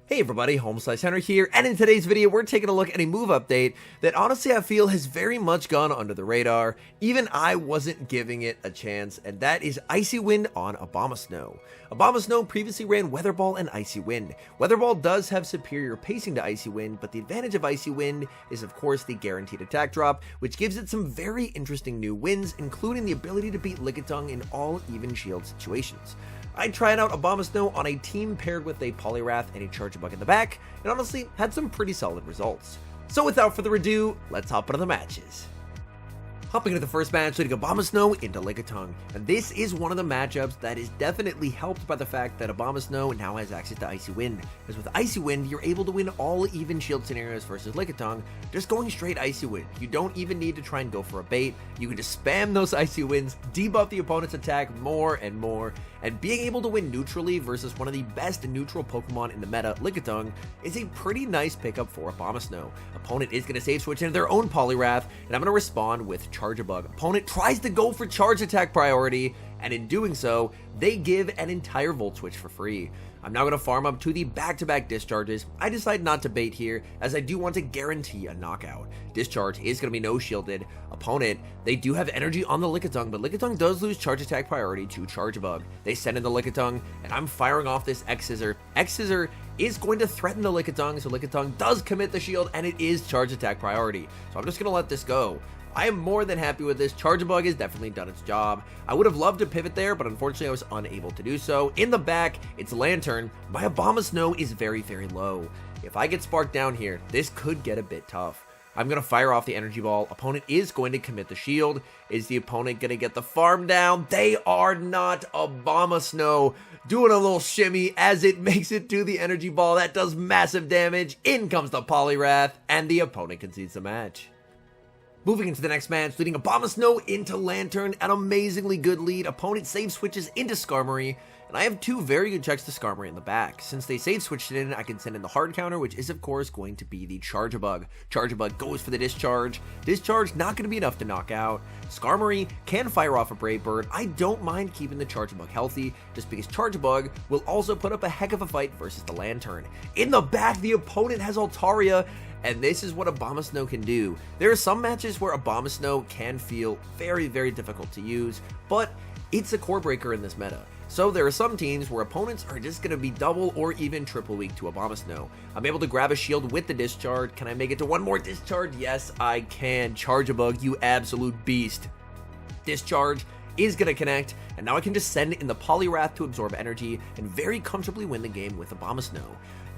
Hey everybody, HomeSliceHenry here, and in today's video we're taking a look at a move update that honestly I feel has very much gone under the radar. Even I wasn't giving it a chance, and that is Icy Wind on ABOMASNOW. ABOMASNOW previously ran Weather Ball and Icy Wind. Weather Ball does have superior pacing to Icy Wind, but the advantage of Icy Wind is of course the guaranteed attack drop, which gives it some very interesting new wins, including the ability to beat Lickitung in all even shield situations. I tried out ABOMASNOW on a team paired with a Poliwrath and a Charjabug in the back, and honestly had some pretty solid results. So without further ado, let's hop into the matches. Hopping into the first match, leading ABOMASNOW into Lickitung, and this is one of the matchups that is definitely helped by the fact that ABOMASNOW now has access to Icy Wind, as with Icy Wind, you're able to win all even shield scenarios versus Lickitung, just going straight Icy Wind. You don't even need to try and go for a bait, you can just spam those Icy Winds, debuff the opponent's attack more and more, and being able to win neutrally versus one of the best neutral Pokemon in the meta, Lickitung, is a pretty nice pickup for ABOMASNOW. Opponent is going to save switch into their own Poliwrath, and I'm going to respond with Charjabug. Opponent tries to go for charge attack priority, and in doing so, they give an entire Volt Switch for free. I'm now going to farm up to the back-to-back discharges. I decide not to bait here, as I do want to guarantee a knockout. Discharge is going to be no shielded. Opponent, they do have energy on the Lickitung, but Lickitung does lose charge attack priority to Charjabug. They send in the Lickitung, and I'm firing off this X-Scissor. X-Scissor is going to threaten the Lickitung, so Lickitung does commit the shield, and it is charge attack priority. So I'm just going to let this go. I am more than happy with this. Charjabug has definitely done its job. I would have loved to pivot there, but unfortunately I was unable to do so. In the back, it's Lantern. My ABOMASNOW is very, very low. If I get sparked down here, this could get a bit tough. I'm going to fire off the Energy Ball. Opponent is going to commit the shield. Is the opponent going to get the farm down? They are not. ABOMASNOW doing a little shimmy as it makes it to the Energy Ball. That does massive damage. In comes the Poliwrath, and the opponent concedes the match. Moving into the next match, leading ABOMASNOW into Lantern, an amazingly good lead. Opponent save switches into Skarmory, and I have two very good checks to Skarmory in the back. Since they save switched it in, I can send in the hard counter, which is of course going to be the Charjabug. Charjabug goes for the Discharge. Discharge not going to be enough to knock out. Skarmory can fire off a Brave Bird. I don't mind keeping the Charjabug healthy, just because Charjabug will also put up a heck of a fight versus the Lantern. In the back, the opponent has Altaria, and this is what ABOMASNOW can do. There are some matches where ABOMASNOW can feel very, very difficult to use, but it's a core breaker in this meta. So there are some teams where opponents are just going to be double or even triple weak to ABOMASNOW. I'm able to grab a shield with the Discharge. Can I make it to one more Discharge? Yes, I can. Charjabug, you absolute beast. Discharge is going to connect, and now I can just send in the Poliwrath to absorb energy and very comfortably win the game with ABOMASNOW.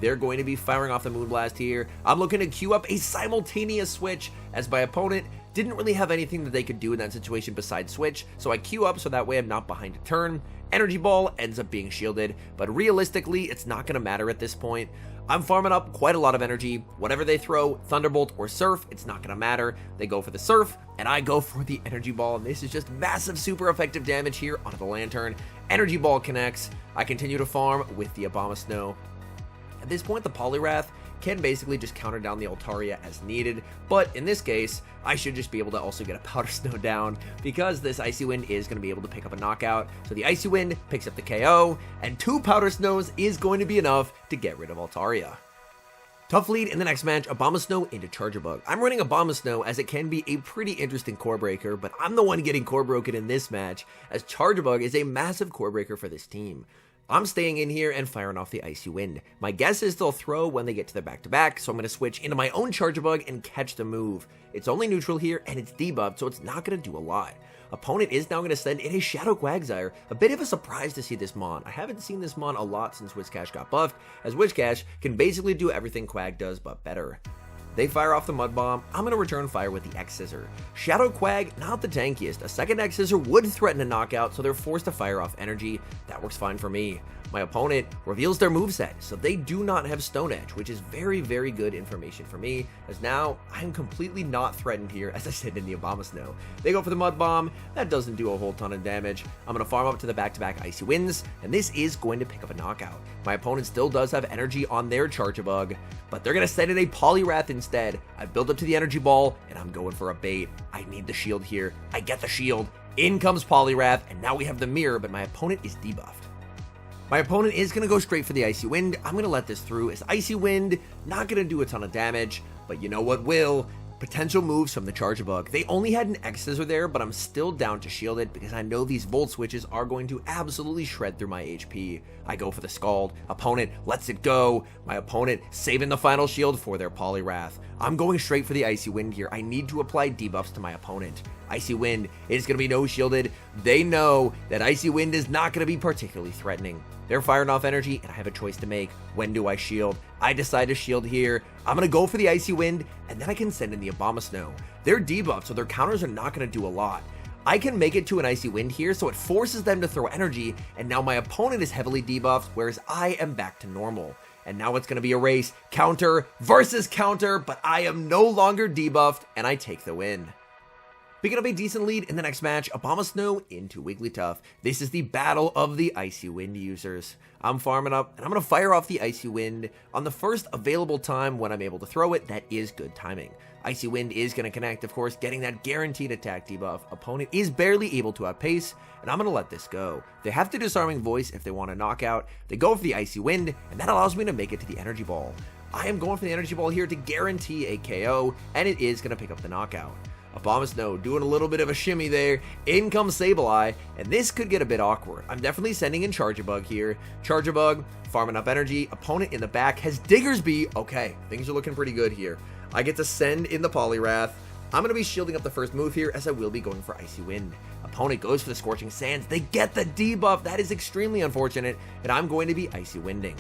They're going to be firing off the Moonblast here. I'm looking to queue up a simultaneous switch, as my opponent didn't really have anything that they could do in that situation besides switch, so I queue up so that way I'm not behind a turn. Energy Ball ends up being shielded, but realistically, it's not going to matter at this point. I'm farming up quite a lot of energy. Whatever they throw, Thunderbolt or Surf, it's not going to matter. They go for the Surf, and I go for the Energy Ball, and this is just massive, super effective damage here onto the Lantern. Energy Ball connects. I continue to farm with the ABOMASNOW. At this point, the Poliwrath can basically just counter down the Altaria as needed, but in this case, I should just be able to also get a Powder Snow down, because this Icy Wind is going to be able to pick up a knockout. So the Icy Wind picks up the KO, and 2 Powder Snows is going to be enough to get rid of Altaria. Tough lead in the next match, ABOMASNOW into Charjabug. I'm running ABOMASNOW as it can be a pretty interesting core breaker, but I'm the one getting core broken in this match, as Charjabug is a massive core breaker for this team. I'm staying in here and firing off the Icy Wind. My guess is they'll throw when they get to the back-to-back, so I'm going to switch into my own Charjabug and catch the move. It's only neutral here, and it's debuffed, so it's not going to do a lot. Opponent is now going to send in a Shadow Quagsire. A bit of a surprise to see this Mon. I haven't seen this Mon a lot since Whiscash got buffed, as Whiscash can basically do everything Quag does, but better. They fire off the Mud Bomb. I'm going to return fire with the X-Scissor. Shadow Quag, not the tankiest. A second X-Scissor would threaten a knockout, so they're forced to fire off energy. That works fine for me. My opponent reveals their moveset, so they do not have Stone Edge, which is very, very good information for me, as now I'm completely not threatened here as I sit in the ABOMASNOW. They go for the Mud Bomb. That doesn't do a whole ton of damage. I'm going to farm up to the back-to-back Icy Winds, and this is going to pick up a knockout. My opponent still does have energy on their Charjabug, but they're going to send in a Poliwrath instead. I build up to the Energy Ball, and I'm going for a bait. I need the shield here. I get the shield. In comes Poliwrath, and now we have the mirror, but my opponent is debuffed. My opponent is going to go straight for the Icy Wind. I'm going to let this through as Icy Wind, not going to do a ton of damage, but you know what will? Potential moves from the Charjabug. They only had an X-Scissor there, but I'm still down to shield it because I know these Volt Switches are going to absolutely shred through my HP. I go for the Scald. Opponent lets it go. My opponent saving the final shield for their Poliwrath. I'm going straight for the Icy Wind here. I need to apply debuffs to my opponent. Icy Wind is going to be no shielded. They know that Icy Wind is not going to be particularly threatening. They're firing off energy, and I have a choice to make. When do I shield? I decide to shield here. I'm going to go for the Icy Wind, and then I can send in the ABOMASNOW. They're debuffed, so their counters are not going to do a lot. I can make it to an Icy Wind here, so it forces them to throw energy, and now my opponent is heavily debuffed, whereas I am back to normal. And now it's going to be a race, counter versus counter, but I am no longer debuffed, and I take the win. Picking up a decent lead in the next match, ABOMASNOW into Wigglytuff. This is the battle of the Icy Wind users. I'm farming up, and I'm going to fire off the Icy Wind on the first available time when I'm able to throw it. That is good timing. Icy Wind is going to connect, of course, getting that guaranteed attack debuff. Opponent is barely able to outpace, and I'm going to let this go. They have the Disarming Voice if they want a knockout. They go for the Icy Wind, and that allows me to make it to the Energy Ball. I am going for the Energy Ball here to guarantee a KO, and it is going to pick up the knockout. ABOMASNOW doing a little bit of a shimmy there. In comes Sableye, and this could get a bit awkward. I'm definitely sending in Charjabug here. Charjabug, farming up energy. Opponent in the back has Diggersby. Okay, things are looking pretty good here. I get to send in the Poliwrath. I'm going to be shielding up the first move here as I will be going for Icy Wind. Opponent goes for the Scorching Sands. They get the debuff. That is extremely unfortunate, and I'm going to be Icy Winding.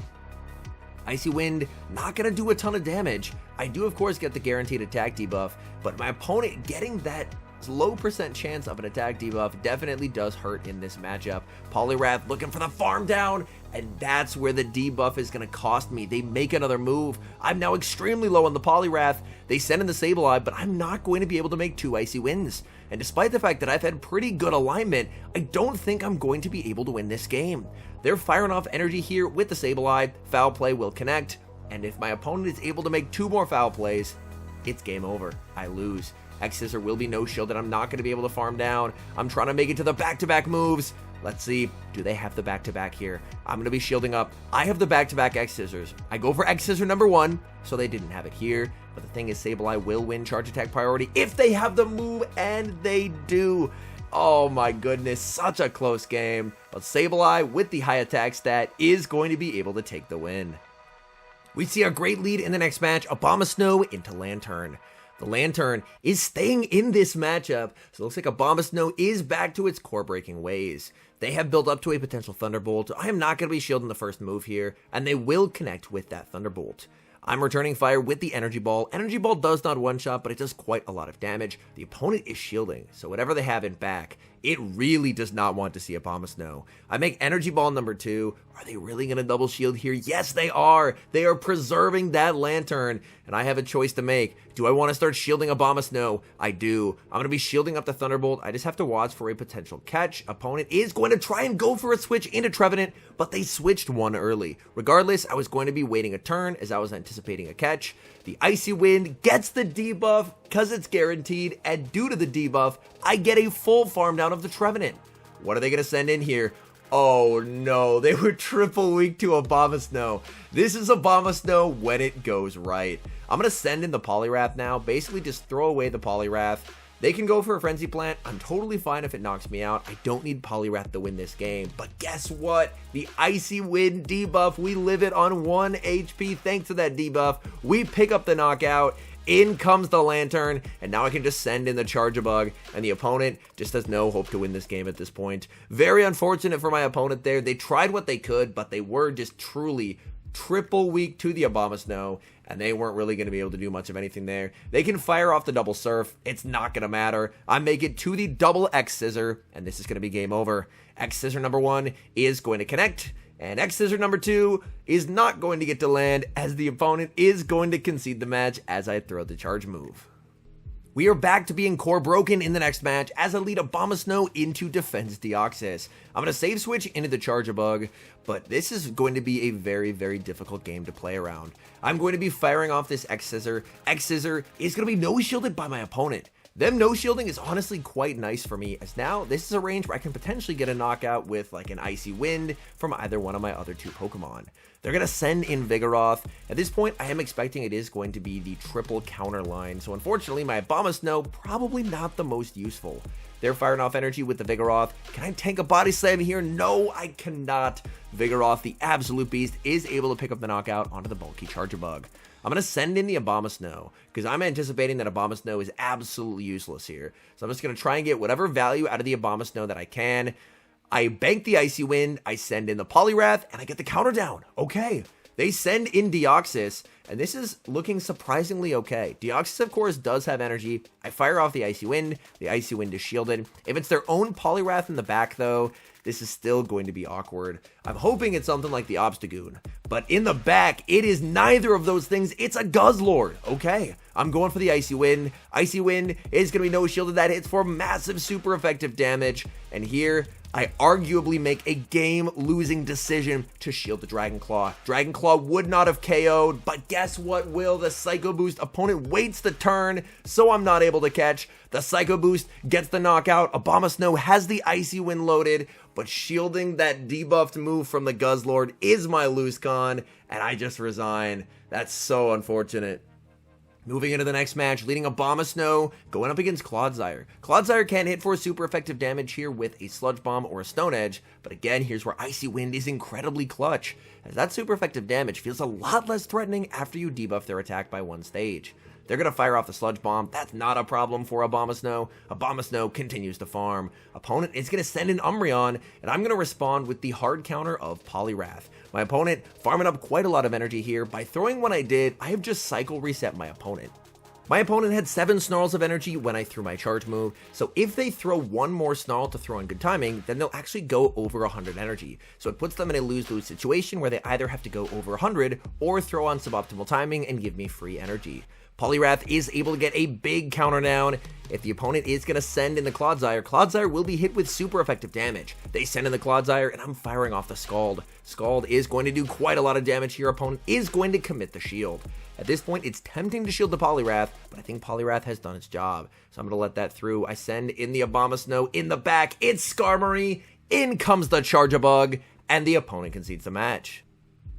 Icy Wind, not going to do a ton of damage. I do, of course, get the guaranteed attack debuff, but my opponent getting that low % chance of an attack debuff definitely does hurt in this matchup. Poliwrath looking for the farm down, and that's where the debuff is going to cost me. They make another move. I'm now extremely low on the Poliwrath. They send in the Sableye, but I'm not going to be able to make 2 Icy Winds. And despite the fact that I've had pretty good alignment, I don't think I'm going to be able to win this game. They're firing off energy here with the Sableye. Foul play will connect, and if my opponent is able to make 2 more foul plays, it's game over. I lose. X-Scissor will be no shield, and I'm not going to be able to farm down. I'm trying to make it to the back-to-back moves. Let's see, do they have the back-to-back here? I'm going to be shielding up. I have the back-to-back X-Scissors. I go for X-Scissor number 1, so they didn't have it here. But the thing is, Sableye will win charge attack priority if they have the move, and they do. Oh my goodness, such a close game. But Sableye, with the high attack stat, is going to be able to take the win. We see a great lead in the next match, ABOMASNOW into Lantern. The Lantern is staying in this matchup, so it looks like ABOMASNOW is back to its core-breaking ways. They have built up to a potential Thunderbolt. I am not going to be shielding the first move here, and they will connect with that Thunderbolt. I'm returning fire with the Energy Ball. Energy Ball does not one-shot, but it does quite a lot of damage. The opponent is shielding, so whatever they have in back, it really does not want to see ABOMASNOW. I make Energy Ball number 2. Are they really going to double shield here? Yes, they are. They are preserving that Lantern, and I have a choice to make. Do I want to start shielding ABOMASNOW? I do. I'm going to be shielding up the Thunderbolt. I just have to watch for a potential catch. Opponent is going to try and go for a switch into Trevenant, but they switched one early. Regardless, I was going to be waiting a turn as I was anticipating a catch. The Icy Wind gets the debuff because it's guaranteed, and due to the debuff, I get a full farm down of the Trevenant. What are they going to send in here? Oh no, they were triple weak to ABOMASNOW. This is ABOMASNOW when it goes right. I'm going to send in the Poliwrath now, basically just throw away the Poliwrath. They can go for a Frenzy Plant. I'm totally fine if it knocks me out. I don't need Poliwrath to win this game. But guess what? The Icy Wind debuff, we live it on 1 HP. Thanks to that debuff, we pick up the knockout. In comes the Lantern, and now I can just send in the Charjabug, and the opponent just has no hope to win this game at this point. Very unfortunate for my opponent there. They tried what they could, but they were just truly triple weak to the ABOMASNOW, and they weren't really going to be able to do much of anything there. They can fire off the double surf. It's not going to matter. I make it to the double X-Scissor, and this is going to be game over. X-Scissor number 1 is going to connect, and X-Scissor number 2 is not going to get to land as the opponent is going to concede the match as I throw the charge move. We are back to being core broken in the next match as I lead ABOMASNOW into Defense Deoxys. I'm going to save switch into the Charjabug, but this is going to be a very, very difficult game to play around. I'm going to be firing off this X-Scissor. X-Scissor is going to be no shielded by my opponent. Them no shielding is honestly quite nice for me, as now this is a range where I can potentially get a knockout with like an Icy Wind from either one of my other two Pokemon. They're going to send in Vigoroth. At this point, I am expecting it is going to be the triple counter line, so unfortunately my ABOMASNOW probably not the most useful. They're firing off energy with the Vigoroth. Can I tank a Body Slam here? No, I cannot. Vigoroth, the absolute beast, is able to pick up the knockout onto the bulky Charjabug. I'm going to send in the ABOMASNOW because I'm anticipating that ABOMASNOW is absolutely useless here. So I'm just going to try and get whatever value out of the ABOMASNOW that I can. I bank the Icy Wind, I send in the Poliwrath, and I get the counter down. Okay. They send in Deoxys, and this is looking surprisingly okay. Deoxys, of course, does have energy. I fire off the Icy Wind. The Icy Wind is shielded. If it's their own Poliwrath in the back, though, this is still going to be awkward. I'm hoping it's something like the Obstagoon, but in the back, it is neither of those things. It's a Guzzlord. Okay, I'm going for the Icy Wind. Icy Wind is going to be no shielded. That hits for massive, super effective damage, and here, I arguably make a game-losing decision to shield the Dragon Claw. Dragon Claw would not have KO'd, but guess what, Will? The Psycho Boost opponent waits the turn, so I'm not able to catch. The Psycho Boost gets the knockout. ABOMASNOW has the Icy Wind loaded, but shielding that debuffed move from the Guzzlord is my loose con, and I just resign. That's so unfortunate. Moving into the next match, leading ABOMASNOW, going up against Clodsire. Clodsire can hit for super effective damage here with a Sludge Bomb or a Stone Edge, but again, here's where Icy Wind is incredibly clutch, as that super effective damage feels a lot less threatening after you debuff their attack by one stage. They're going to fire off the Sludge Bomb. That's not a problem for ABOMASNOW. ABOMASNOW continues to farm. Opponent is going to send in Umbreon, and I'm going to respond with the hard counter of Poliwrath. My opponent farming up quite a lot of energy here. By throwing what I did, I have just cycle reset my opponent. My opponent had 7 Snarls of energy when I threw my charge move, so if they throw one more Snarl to throw in good timing, then they'll actually go over 100 energy. So it puts them in a lose-lose situation where they either have to go over 100 or throw on suboptimal timing and give me free energy. Poliwrath is able to get a big counter down. If the opponent is going to send in the Clodsire, Clodsire will be hit with super effective damage. They send in the Clodsire, and I'm firing off the Scald. Scald is going to do quite a lot of damage here. Opponent is going to commit the shield. At this point, it's tempting to shield the Poliwrath, but I think Poliwrath has done its job, so I'm going to let that through. I send in the ABOMASNOW in the back. It's Skarmory. In comes the Charjabug, and the opponent concedes the match.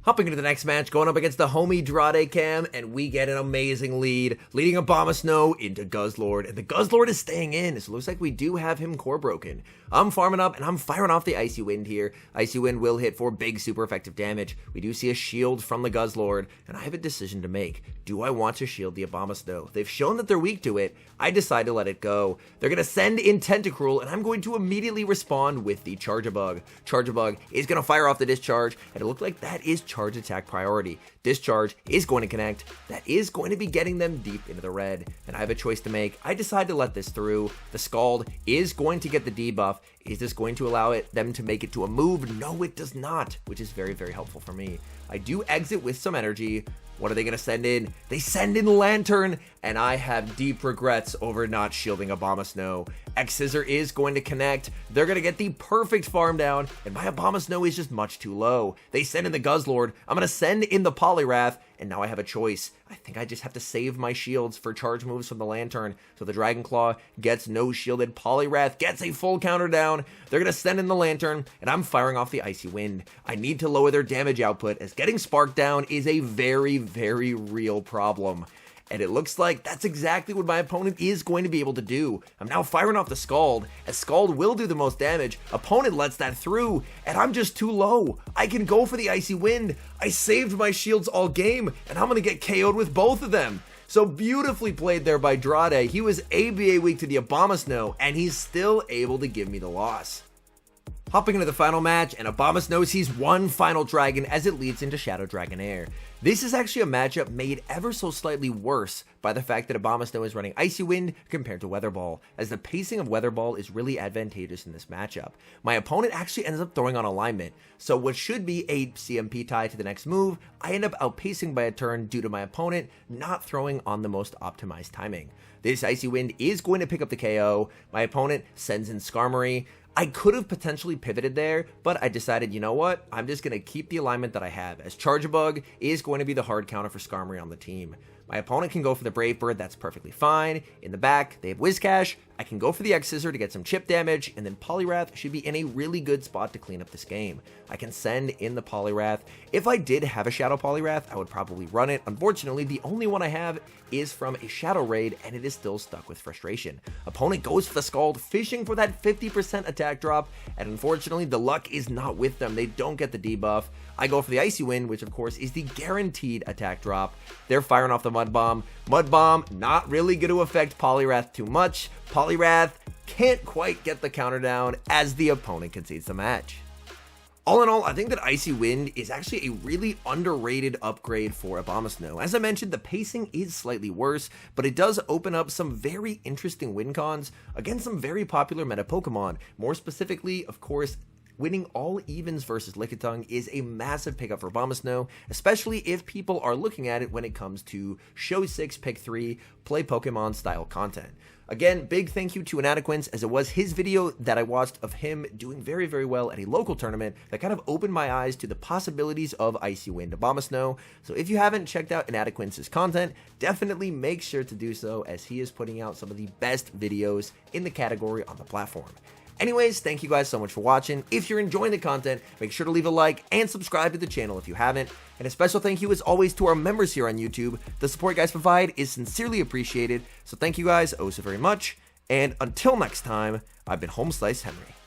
Hopping into the next match, going up against the homie Drade Cam, and we get an amazing lead, leading ABOMASNOW into Guzzlord, and the Guzzlord is staying in, so it looks like we do have him core broken. I'm farming up, and I'm firing off the Icy Wind here. Icy Wind will hit for big super effective damage. We do see a shield from the Guzzlord, and I have a decision to make. Do I want to shield the ABOMASNOW? They've shown that they're weak to it. I decide to let it go. They're going to send in Tentacruel, and I'm going to immediately respond with the Charjabug. Charjabug is going to fire off the Discharge, and it looks like that is charge attack priority. Discharge is going to connect. That is going to be getting them deep into the red, and I have a choice to make. I decide to let this through. The Scald is going to get the debuff. Is this going to allow them to make it to a move? No, it does not, which is very, very helpful for me. I do exit with some energy. What are they going to send in? They send in Lantern, and I have deep regrets over not shielding ABOMASNOW. X-Scissor is going to connect. They're going to get the perfect farm down, and my ABOMASNOW is just much too low. They send in the Guzzlord. I'm going to send in the Poliwrath, and now I have a choice. I think I just have to save my shields for charge moves from the Lantern. So the Dragon Claw gets no shielded. Poliwrath gets a full counter down. They're going to send in the Lantern, and I'm firing off the Icy Wind. I need to lower their damage output, as getting Spark down is a very, very real problem. And it looks like that's exactly what my opponent is going to be able to do. I'm now firing off the Scald, as Scald will do the most damage. Opponent lets that through, and I'm just too low. I can go for the Icy Wind. I saved my shields all game, and I'm going to get KO'd with both of them. So beautifully played there by Drade. He was ABA weak to the ABOMASNOW, and he's still able to give me the loss. Hopping into the final match, and ABOMASNOW sees one final dragon as it leads into Shadow Dragonair. This is actually a matchup made ever so slightly worse by the fact that ABOMASNOW is running Icy Wind compared to Weather Ball, as the pacing of Weather Ball is really advantageous in this matchup. My opponent actually ends up throwing on Alignment, so what should be a CMP tie to the next move, I end up outpacing by a turn due to my opponent not throwing on the most optimized timing. This Icy Wind is going to pick up the KO. My opponent sends in Skarmory. I could have potentially pivoted there, but I decided, you know what? I'm just going to keep the alignment that I have, as Charjabug is going to be the hard counter for Skarmory on the team. My opponent can go for the Brave Bird, that's perfectly fine. In the back, they have Whiscash. I can go for the X-Scissor to get some chip damage, and then Poliwrath should be in a really good spot to clean up this game. I can send in the Poliwrath. If I did have a Shadow Poliwrath, I would probably run it. Unfortunately, the only one I have is from a Shadow Raid, and it is still stuck with Frustration. Opponent goes for the Scald, fishing for that 50% attack drop, and unfortunately, the luck is not with them. They don't get the debuff. I go for the Icy Wind, which of course is the guaranteed attack drop. They're firing off the Mud Bomb. Mud Bomb, not really going to affect Poliwrath too much. Poliwrath can't quite get the counter down as the opponent concedes the match. All in all, I think that Icy Wind is actually a really underrated upgrade for ABOMASNOW. As I mentioned, the pacing is slightly worse, but it does open up some very interesting win cons against some very popular meta Pokemon. More specifically, of course, winning all evens versus Lickitung is a massive pickup for ABOMASNOW, especially if people are looking at it when it comes to Show 6, Pick 3, play Pokemon style content. Again, big thank you to Inadequence, as it was his video that I watched of him doing very, very well at a local tournament that kind of opened my eyes to the possibilities of Icy Wind ABOMASNOW. So if you haven't checked out Inadequence's content, definitely make sure to do so, as he is putting out some of the best videos in the category on the platform. Anyways, thank you guys so much for watching. If you're enjoying the content, make sure to leave a like and subscribe to the channel if you haven't. And a special thank you as always to our members here on YouTube. The support you guys provide is sincerely appreciated. So thank you guys oh so very much. And until next time, I've been HomeSliceHenry.